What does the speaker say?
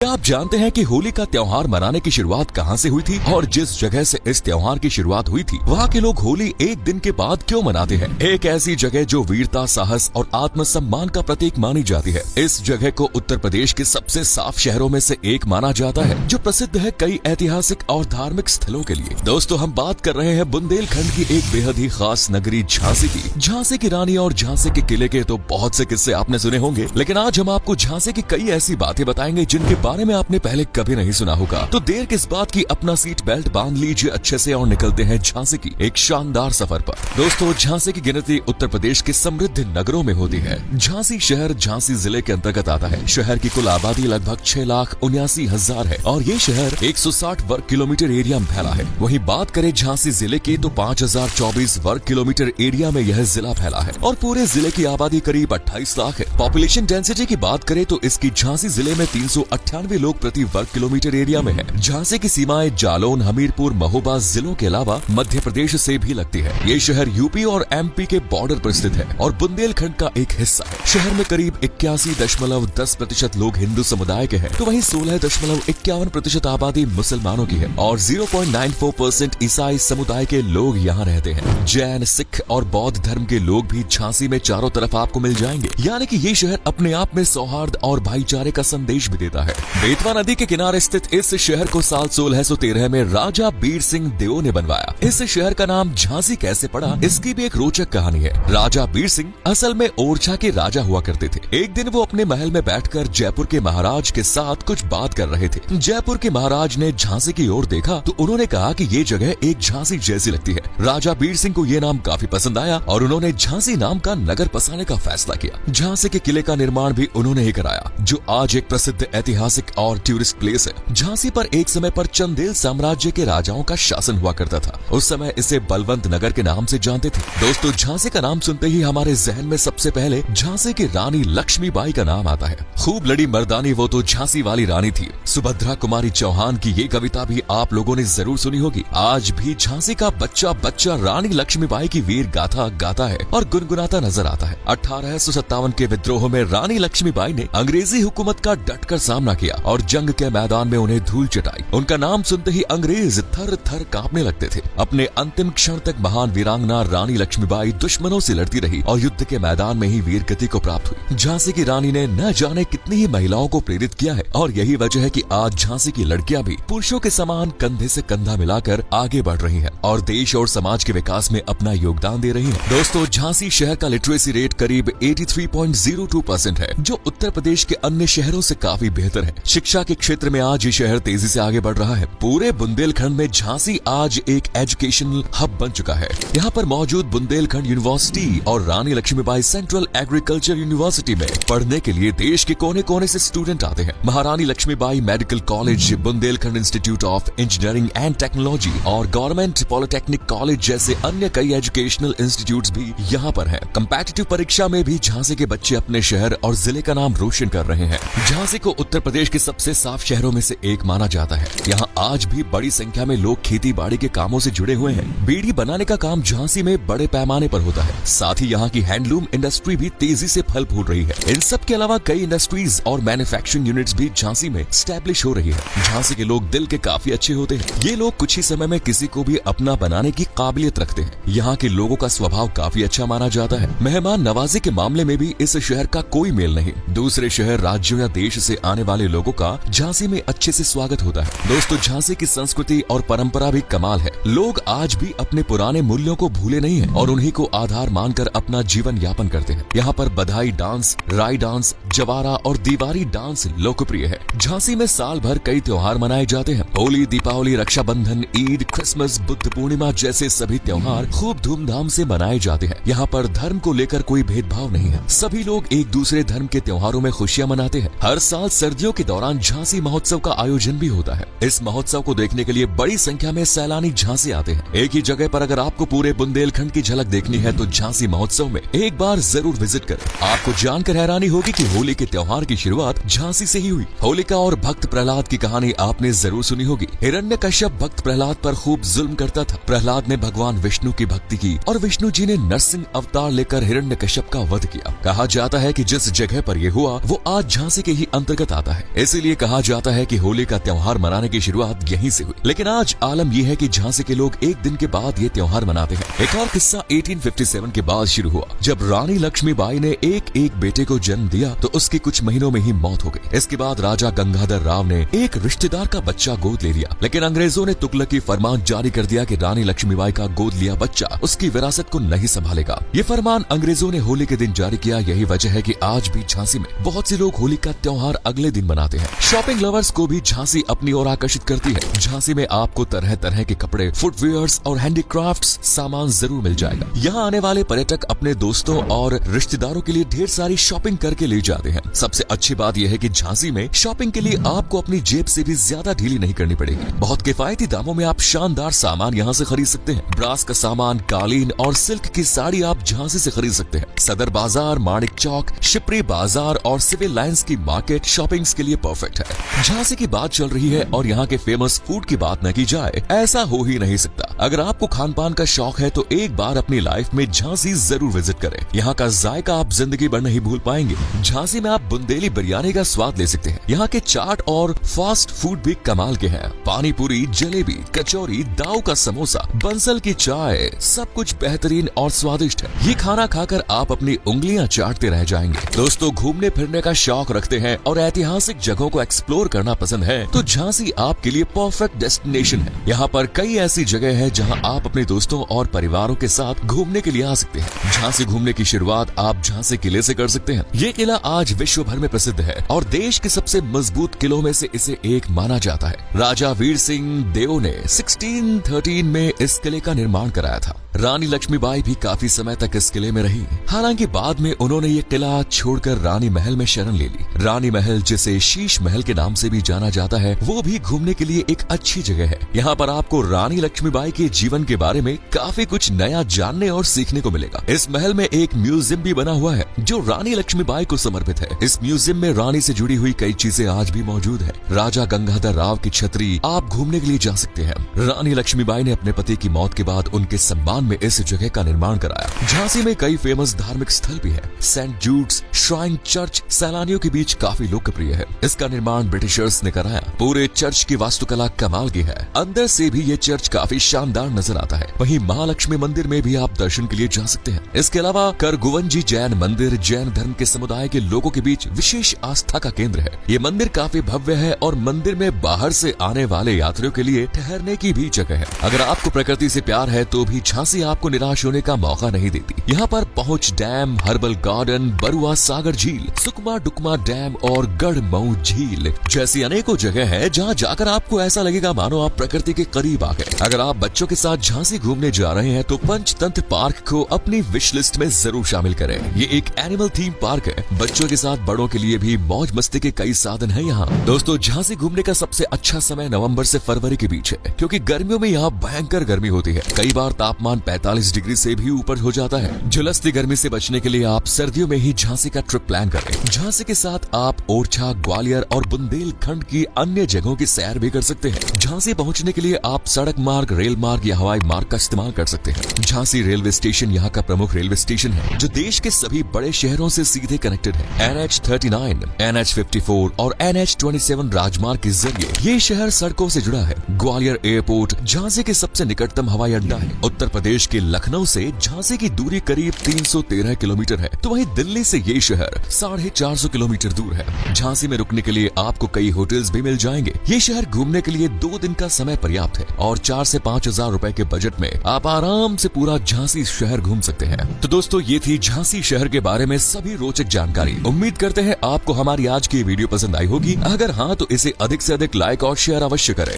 आप जानते हैं कि होली का त्योहार मनाने की शुरुआत कहां से हुई थी और जिस जगह से इस त्योहार की शुरुआत हुई थी वहां के लोग होली एक दिन के बाद क्यों मनाते हैं? एक ऐसी जगह जो वीरता, साहस और आत्मसम्मान का प्रतीक मानी जाती है। इस जगह को उत्तर प्रदेश के सबसे साफ शहरों में से एक माना जाता है, जो प्रसिद्ध है कई ऐतिहासिक और धार्मिक स्थलों के लिए। दोस्तों, हम बात कर रहे हैं बुंदेलखंड की एक बेहद ही खास नगरी झांसी की। झांसी की रानी और झांसी के किले के तो बहुत से किस्से आपने सुने होंगे, लेकिन आज हम आपको झांसी की कई ऐसी बातें बताएंगे जिनके बारे में आपने पहले कभी नहीं सुना होगा। तो देर किस बात की, अपना सीट बेल्ट बांध लीजिए अच्छे से और निकलते हैं झांसी की एक शानदार सफर पर। दोस्तों, झांसी की गिनती उत्तर प्रदेश के समृद्ध नगरों में होती है। झांसी शहर झांसी जिले के अंतर्गत आता है। शहर की कुल आबादी लगभग 6,79,000 है और ये शहर 160 वर्ग किलोमीटर एरिया में फैला है। वहीं बात करें झांसी जिले की तो 5,024 वर्ग किलोमीटर एरिया में यह जिला फैला है और पूरे जिले की आबादी करीब 28 लाख है। पॉपुलेशन डेंसिटी की बात करें तो इसकी झांसी जिले में 398 लोग प्रति वर्ग किलोमीटर एरिया में है। झांसी की सीमाएं जालौन, हमीरपुर, महोबा जिलों के अलावा मध्य प्रदेश से भी लगती है। ये शहर यूपी और एमपी के बॉर्डर पर स्थित है और बुंदेलखंड का एक हिस्सा है। शहर में करीब 81.10% लोग हिंदू समुदाय के हैं, तो वहीं 16.51% आबादी मुसलमानों की है और 0.94% ईसाई समुदाय के लोग यहाँ रहते हैं। जैन, सिख और बौद्ध धर्म के लोग भी झांसी में चारों तरफ आपको मिल जाएंगे। यानी कि ये शहर अपने आप में सौहार्द और भाईचारे का संदेश भी देता है। बेतवा नदी के किनारे स्थित इस शहर को साल 1613 में राजा बीर सिंह देओ ने बनवाया। इस शहर का नाम झांसी कैसे पड़ा, इसकी भी एक रोचक कहानी है। राजा बीर सिंह असल में ओरछा के राजा हुआ करते थे। एक दिन वो अपने महल में बैठकर जयपुर के महाराज के साथ कुछ बात कर रहे थे। जयपुर के महाराज ने झांसी की ओर देखा तो उन्होंने कहा कि ये जगह एक झांसी जैसी लगती है। राजा बीर सिंह को ये नाम काफी पसंद आया और उन्होंने झांसी नाम का नगर बसाने का फैसला किया। झांसी के किले का निर्माण भी उन्होंने ही कराया, जो आज एक प्रसिद्ध ऐतिहासिक और टूरिस्ट प्लेस है। झांसी पर एक समय पर चंदेल साम्राज्य के राजाओं का शासन हुआ करता था। उस समय इसे बलवंत नगर के नाम से जानते थे। दोस्तों, झांसी का नाम सुनते ही हमारे जहन में सबसे पहले झांसी की रानी लक्ष्मीबाई का नाम आता है। खूब लड़ी मर्दानी वो तो झांसी वाली रानी थी। सुभद्रा कुमारी चौहान की ये कविता भी आप लोगों ने जरूर सुनी होगी। आज भी झांसी का बच्चा बच्चा रानी लक्ष्मीबाई की वीर गाथा गाता है और गुनगुनाता नजर आता है। 1857 के विद्रोह में रानी लक्ष्मीबाई ने अंग्रेजी हुकूमत का डटकर सामना किया और जंग के मैदान में उन्हें धूल चटाई। उनका नाम सुनते ही अंग्रेज थर थर कांपने लगते थे। अपने अंतिम क्षण तक महान वीरांगना रानी लक्ष्मीबाई दुश्मनों से लड़ती रही और युद्ध के मैदान में ही वीर गति को प्राप्त हुई। झांसी की रानी ने न जाने कितनी ही महिलाओं को प्रेरित किया है और यही वजह है कि आज झांसी की लड़कियां भी पुरुषों के समान कंधे से कंधा मिलाकर आगे बढ़ रही हैं और देश और समाज के विकास में अपना योगदान दे रही हैं। दोस्तों, झांसी शहर का लिटरेसी रेट करीब 83.02% है, जो उत्तर प्रदेश के अन्य शहरों से काफी बेहतर है। शिक्षा के क्षेत्र में आज ये शहर तेजी से आगे बढ़ रहा है। पूरे बुंदेलखंड में झांसी आज एक एजुकेशनल हब बन चुका है। यहाँ पर मौजूद बुंदेलखंड यूनिवर्सिटी और रानी लक्ष्मीबाई सेंट्रल एग्रीकल्चर यूनिवर्सिटी में पढ़ने के लिए देश के कोने कोने से स्टूडेंट आते हैं। Maharani Laxmibai medical college, Bundelkhand institute of engineering and technology और गवर्नमेंट पॉलिटेक्निक कॉलेज जैसे अन्य कई एजुकेशनल इंस्टीट्यूट्स भी यहाँ पर हैं। कम्पिटिटिव परीक्षा में भी झांसी के बच्चे अपने शहर और जिले का नाम रोशन कर रहे हैं। झांसी को उत्तर प्रदेश के सबसे साफ शहरों में से एक माना जाता है। यहाँ आज भी बड़ी संख्या में लोग खेती बाड़ी के कामों से जुड़े हुए हैं। बीड़ी बनाने का काम झांसी में बड़े पैमाने पर होता है। साथ ही यहाँ की हैंडलूम इंडस्ट्री भी तेजी से फल फूल रही है। इन सब के अलावा कई इंडस्ट्रीज और मैन्युफैक्चरिंग यूनिट्स भी झांसी में स्टैब्लिश हो रही है। झांसी के लोग दिल के काफी अच्छे होते हैं। ये लोग कुछ ही समय में किसी को भी अपना बनाने की काबिलियत रखते हैं। यहाँ के लोगों का स्वभाव काफी अच्छा माना जाता है। मेहमान नवाजी के मामले में भी इस शहर का कोई मेल नहीं। दूसरे शहर, राज्यों या देश से आने वाले लोगों का झांसी में अच्छे से स्वागत होता है। दोस्तों, झांसी की संस्कृति और परंपरा भी कमाल है। लोग आज भी अपने पुराने मूल्यों को भूले नहीं हैं और उन्हीं को आधार मानकर अपना जीवन यापन करते हैं। यहाँ पर बधाई डांस, राई डांस, जवारा और दीवारी डांस लोकप्रिय है। झांसी में साल भर कई त्योहार मनाए जाते हैं। होली, दीपावली, रक्षाबंधन, ईद, क्रिसमस, बुद्ध पूर्णिमा जैसे सभी त्योहार खूब धूमधाम से मनाए जाते हैं। यहाँ पर धर्म को लेकर कोई भेदभाव नहीं है। सभी लोग एक दूसरे धर्म के त्योहारों में खुशियाँ मनाते हैं। हर साल सर्दियों के दौरान झांसी महोत्सव का आयोजन भी होता है। इस महोत्सव को देखने के लिए बड़ी संख्या में सैलानी झांसी आते हैं। एक ही जगह पर अगर आपको पूरे बुंदेलखंड की झलक देखनी है तो झांसी महोत्सव में एक बार जरूर विजिट करें। आपको जानकर हैरानी होगी कि होली के त्योहार की शुरुआत झांसी से ही हुई। होलिका और भक्त प्रहलाद की कहानी आपने जरूर सुनी होगी। हिरण्यकश्यप भक्त प्रहलाद पर खूब जुल्म करता था। प्रहलाद ने भगवान विष्णु की भक्ति की और विष्णु जी ने नरसिंह अवतार लेकर हिरण्यकश्यप का वध किया। कहा जाता है कि जिस जगह पर यह हुआ वो आज झांसी के ही अंतर्गत आता है। इसीलिए कहा जाता है कि होली का त्योहार मनाने की शुरुआत यहीं से हुई। लेकिन आज आलम यह है कि झांसी के लोग एक दिन के बाद ये त्योहार मनाते हैं। एक और किस्सा 1857 के बाद शुरू हुआ, जब रानी लक्ष्मीबाई ने एक एक बेटे को जन्म दिया तो उसकी कुछ महीनों में ही मौत हो गई। इसके बाद राजा गंगाधर राव ने एक रिश्तेदार का बच्चा गोद ले लिया, लेकिन अंग्रेजों ने तुगलकी फरमान जारी कर दिया कि रानी लक्ष्मीबाई का गोद लिया बच्चा उसकी विरासत को नहीं संभालेगा। ये फरमान अंग्रेजों ने होली के दिन जारी किया। यही वजह है कि आज भी झांसी में बहुत से लोग होली का त्योहार अगले दिन मनाते हैं। शॉपिंग लवर्स को भी झांसी अपनी ओर आकर्षित करती है। झांसी में आपको तरह तरह के कपड़े, फुटवेयर्स और हैंडीक्राफ्ट्स सामान जरूर मिल जाएगा। यहाँ आने वाले पर्यटक अपने दोस्तों और रिश्तेदारों के लिए ढेर सारी शॉपिंग करके ले जाते हैं। सबसे अच्छी बात यह है कि झांसी में शॉपिंग के लिए आपको अपनी जेब से भी ज्यादा ढीली नहीं करनी पड़ेगी। बहुत किफायती दामों में आप शानदार सामान यहाँ से खरीद सकते हैं। ब्रास का सामान, कालीन और सिल्क की साड़ी आप झांसी से खरीद सकते हैं। सदर बाजार, माणिक चौक, शिपरी बाजार और सिविल लाइंस की मार्केट शॉपिंग्स के लिए परफेक्ट है। झांसी की बात चल रही है और यहाँ के फेमस फूड की बात न की जाए ऐसा हो ही नहीं सकता। अगर आपको खान पान का शौक है तो एक बार अपनी लाइफ में झांसी जरूर विजिट करें। यहाँ का जायका आप जिंदगी भर नहीं भूल पाएंगे। झांसी में आप बुंदेली बिरयानी का स्वाद ले सकते हैं। यहाँ के चाट और फास्ट फूड भी कमाल के हैं। पानी पूरी, जलेबी, कचौरी, दाऊ का समोसा, बंसल की चाय, सब कुछ बेहतरीन और स्वादिष्ट है। ये खाना खाकर आप अपनी उंगलियां चाटते रह जाएंगे। दोस्तों, घूमने फिरने का शौक रखते हैं और ऐतिहासिक जगहों को एक्सप्लोर करना पसंद है तो झांसी आपके लिए परफेक्ट डेस्टिनेशन है। यहाँ पर कई ऐसी जगह है जहाँ आप अपने दोस्तों और परिवारों के साथ घूमने के लिए आ सकते हैं। झांसी घूमने की शुरुआत आप झांसी किले से कर सकते हैं। ये किला आज विश्व भर में प्रसिद्ध है और देश के सबसे मजबूत किलों में से इसे एक माना जाता है। राजा वीर सिंह देओ ने 1613 में इस किले का निर्माण कराया था। रानी लक्ष्मीबाई भी काफी समय तक इस किले में रही। हालांकि बाद में उन्होंने ये किला छोड़कर रानी महल में शरण ले ली। रानी महल, जिसे शीश महल के नाम से भी जाना जाता है, वो भी घूमने के लिए एक अच्छी जगह है। यहाँ पर आपको रानी लक्ष्मीबाई के जीवन के बारे में काफी कुछ नया जानने और सीखने को मिलेगा। इस महल में एक म्यूजियम भी बना हुआ है जो रानी लक्ष्मीबाई को समर्पित है। इस म्यूजियम में रानी से जुड़ी हुई कई चीजें आज भी मौजूद है। राजा गंगाधर राव की छतरी आप घूमने के लिए जा सकते हैं। रानी लक्ष्मीबाई ने अपने पति की मौत के बाद उनके सम्मान में इस जगह का निर्माण कराया। झांसी में कई फेमस धार्मिक स्थल भी है। सेंट जूड्स श्राइन चर्च सैलानियों के बीच काफी लोकप्रिय है। इसका निर्माण ब्रिटिशर्स ने कराया। पूरे चर्च की वास्तुकला कमाल की है। अंदर से भी ये चर्च काफी शानदार नजर आता है। वहीं महालक्ष्मी मंदिर में भी आप दर्शन के लिए जा सकते हैं। इसके अलावा करगुवंजी जैन मंदिर जैन धर्म के समुदाय के लोगों के बीच विशेष आस्था का केंद्र है। ये मंदिर काफी भव्य है और मंदिर में बाहर से आने वाले यात्रियों के लिए ठहरने की भी जगह है। अगर आपको प्रकृति से प्यार है तो भी झांसी आपको निराश होने का मौका नहीं देती। यहाँ पर पहुंच डैम, हर्बल गार्डन, बरुआ सागर झील, सुकमा डुकमा डैम और गढ़मऊ झील जैसी अनेकों जगह है जहाँ जाकर आपको ऐसा लगेगा मानो आप प्रकृति के करीब आ गए। अगर आप बच्चों के साथ झांसी घूमने जा रहे हैं तो पंचतंत्र पार्क को अपनी विश लिस्ट में जरूर शामिल करें। ये एक एनिमल थीम पार्क है। बच्चों के साथ बड़ों के लिए भी मौज मस्ती के कई साधन है यहाँ। दोस्तों, झांसी घूमने का सबसे अच्छा समय नवंबर से फरवरी के बीच है, क्योंकि गर्मियों में यहाँ भयंकर गर्मी होती है। कई बार तापमान 45 डिग्री से भी ऊपर हो जाता है। झुलसती गर्मी से बचने के लिए आप सर्दियों में ही झांसी का ट्रिप प्लान करें। झांसी के साथ आप ओरछा, ग्वालियर और बुंदेलखंड की अन्य जगहों की सैर भी कर सकते हैं। झांसी पहुंचने के लिए आप सड़क मार्ग, रेल मार्ग या हवाई मार्ग का इस्तेमाल कर सकते हैं। झांसी रेलवे स्टेशन यहाँ का प्रमुख रेलवे स्टेशन है जो देश के सभी बड़े शहरों से सीधे कनेक्टेड है। NH39, NH54 और NH27 राजमार्ग के जरिए ये शहर सड़कों से जुड़ा है। ग्वालियर एयरपोर्ट झांसी के सबसे निकटतम हवाई अड्डा है। उत्तर प्रदेश के लखनऊ से झांसी की दूरी करीब 313 किलोमीटर है, तो वहीं दिल्ली से ये शहर 450 किलोमीटर दूर है। झांसी में रुकने के लिए आपको कई होटल्स भी मिल जाएंगे। ये शहर घूमने के लिए 2 दिन का समय पर्याप्त है और 4 से 5 हजार रुपए के बजट में आप आराम से पूरा झांसी शहर घूम सकते हैं। तो दोस्तों, ये थी झांसी शहर के बारे में सभी रोचक जानकारी। उम्मीद करते हैं आपको हमारी आज की वीडियो पसंद आई होगी। अगर हाँ तो इसे अधिक से अधिक लाइक और शेयर अवश्य करें।